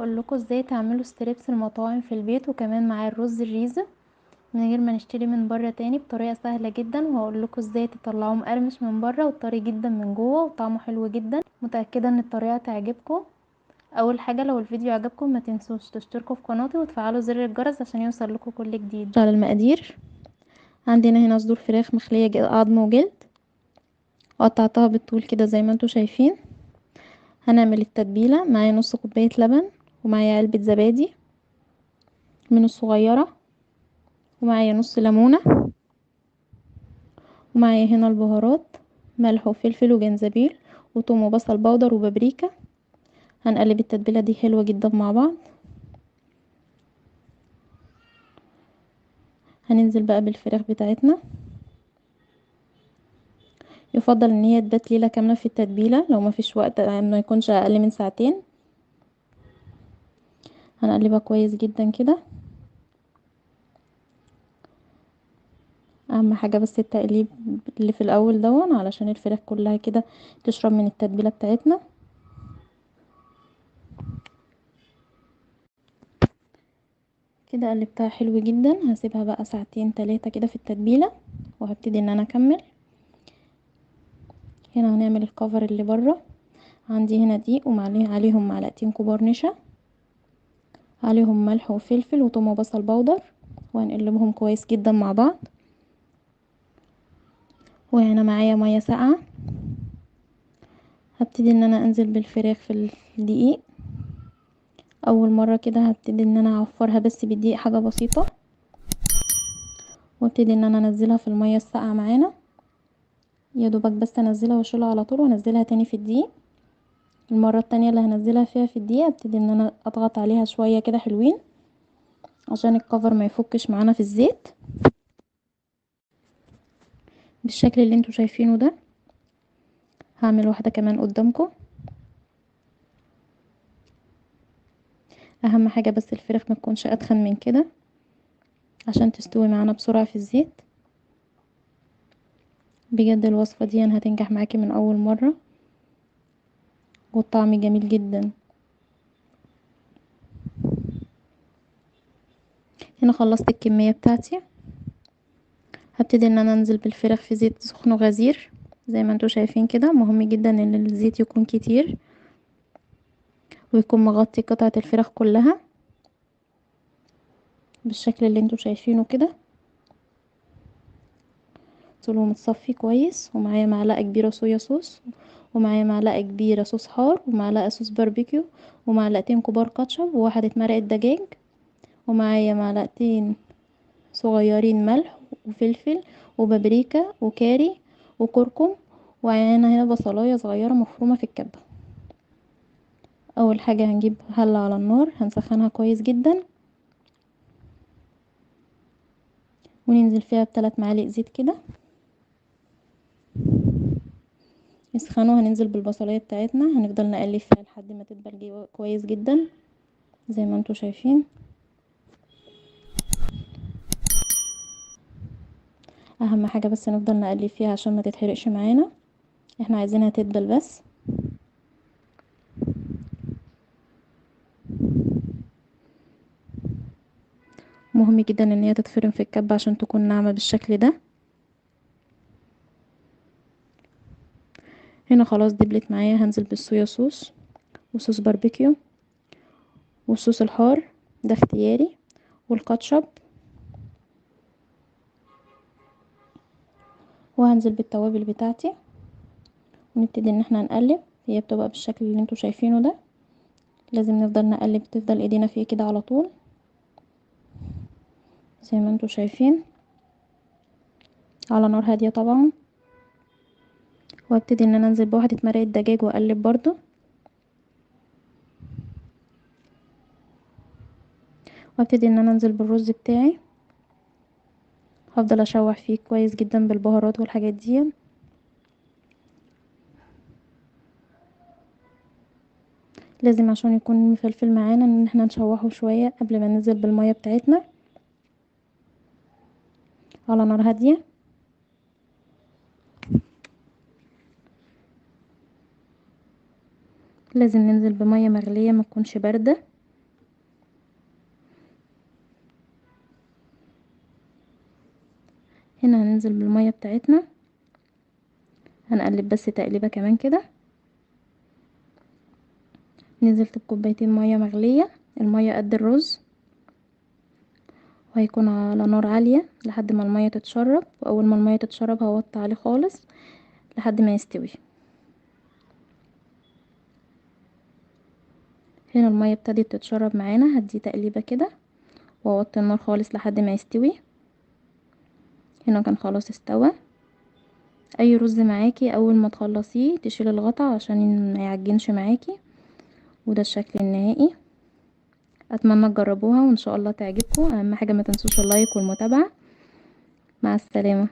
هقول لكم ازاي تعملوا ستريبس المطاعم في البيت وكمان مع الرز الريزو من غير ما نشتري من بره تاني بطريقه سهله جدا. وهقول لكم ازاي تطلعوه مقرمش من بره وطري جدا من جوه وطعمه حلو جدا. متاكده ان الطريقه تعجبكم. اول حاجه لو الفيديو عجبكم ما تنسوش تشتركوا في قناتي وتفعلوا زر الجرس عشان يوصل لكم كل جديد. على المقادير، عندنا هنا صدور فراخ مخليه عظم وجلد، قطعتها بالطول كده زي ما انتوا شايفين. هنعمل التتبيله. معايا نص كوبايه لبن، ومعايا علبه زبادي من الصغيره، ومعايا نص ليمونه، ومعايا هنا البهارات ملح وفلفل وجنزبيل وثوم وبصل بودر وبابريكا. هنقلب التتبيله دي حلوه جدا مع بعض. هننزل بقى بالفراخ بتاعتنا. يفضل ان هي تبات ليله كامله في التتبيله لو ما فيش وقت، ما يكونش اقل من ساعتين. هنقلبها كويس جدا كده. اهم حاجه بس التقليب اللي في الاول دون علشان الفراخ كلها كده تشرب من التتبيله بتاعتنا. كده قلبتها حلو جدا. هسيبها بقى ساعتين 3 كده في التتبيله، وهبتدي ان انا اكمل. هنا هنعمل الكفر اللي بره. عندي هنا دقيق عليهم معلقتين كبار نشا، عليهم ملح وفلفل وثوم وبصل بودر، وهنقلبهم كويس جدا مع بعض. وهنا معايا ميه ساقعه. هبتدي ان انا انزل بالفراخ في الدقيق. اول مره كده هبتدي ان انا اعفرها بس بالدقيق حاجه بسيطه، وابتدي ان انا انزلها في الميه الساقعه معانا. يا دوبك بس انزلها واشيلها على طول وانزلها تاني في الدقيق. المره التانية اللي هنزلها فيها في الدقيق ابتدي ان انا اضغط عليها شويه كده حلوين عشان الكفر ما يفكش معانا في الزيت بالشكل اللي انتوا شايفينه ده. هعمل واحده كمان قدامكم. اهم حاجه بس الفراخ ما تكونش اتخن من كده عشان تستوي معانا بسرعه في الزيت. بجد الوصفه دي هتنجح معاكي من اول مره، والطعم جميل جدا. هنا خلصت الكميه بتاعتي. هبتدي ان انا انزل بالفراخ في زيت سخن وغزير زي ما انتوا شايفين كده. مهم جدا ان الزيت يكون كتير ويكون مغطي قطعة الفراخ كلها بالشكل اللي انتوا شايفينه كده. طوله متصفي كويس، ومعايا معلقة كبيرة صويا صوص، ومعايا معلقة كبيرة صوص حار، ومعلقة صوص باربيكيو، ومعلقتين كبار كاتشب، وواحدة مرقة دجاج، ومعايا معلقتين صغيرين ملح وفلفل وبابريكا وكاري وكركم. وعينا هنا بصلاية صغيرة مفرومة في الكبة. اول حاجة هنجيب حلة على النار هنسخنها كويس جدا، وننزل فيها ب3 معالق زيت كده يسخنوا. هننزل بالبصلايه بتاعتنا، هنفضل نقلب فيها لحد ما تدبل كويس جدا زي ما انتوا شايفين. اهم حاجه بس نفضل نقلب فيها عشان ما تتحرقش معانا. احنا عايزينها تدبل بس. مهم جدا ان هي تتفرم في الكبه عشان تكون ناعمه بالشكل ده. هنا خلاص دبلت معايا. هنزل بالصويا صوص وصوص باربيكيو والصوص الحار ده اختياري، والكاتشب، وهنزل بالتوابل بتاعتي، ونبتدي ان احنا نقلب. هي بتبقى بالشكل اللي انتوا شايفينه ده. لازم نفضل نقلب، تفضل ايدينا فيه كده على طول زي ما انتوا شايفين على نار هادية طبعا. وابتدي ان انا انزل بواحدة مرقة دجاج واقلب برضو، وابتدي ان انا انزل بالرز بتاعي. هفضل اشوح فيه كويس جدا بالبهارات والحاجات دي. لازم عشان يكون مفلفل معانا ان احنا نشوحه شوية قبل ما ننزل بالمية بتاعتنا على نار هادية. لازم ننزل بمية مغلية ما تكونش باردة هنا هننزل بالمية بتاعتنا، هنقلب بس تقليبه كمان كده. نزلت بكوبايتين مية مغلية، المية قد الرز، وهيكون على نار عالية لحد ما المية تتشرب. واول ما المية تتشرب هوطي عليه خالص لحد ما يستوي. هنا المية ابتدت تتشرب معانا، هدي تقليبه كده واوطي النار خالص لحد ما يستوي. هنا كان خلاص استوى. اي رز معاكي اول ما تخلصيه تشيل الغطا عشان ما يعجنش معاكي. وده الشكل النهائي. اتمنى تجربوها وان شاء الله تعجبكم. اهم حاجه ما تنسوش اللايك والمتابعه. مع السلامه.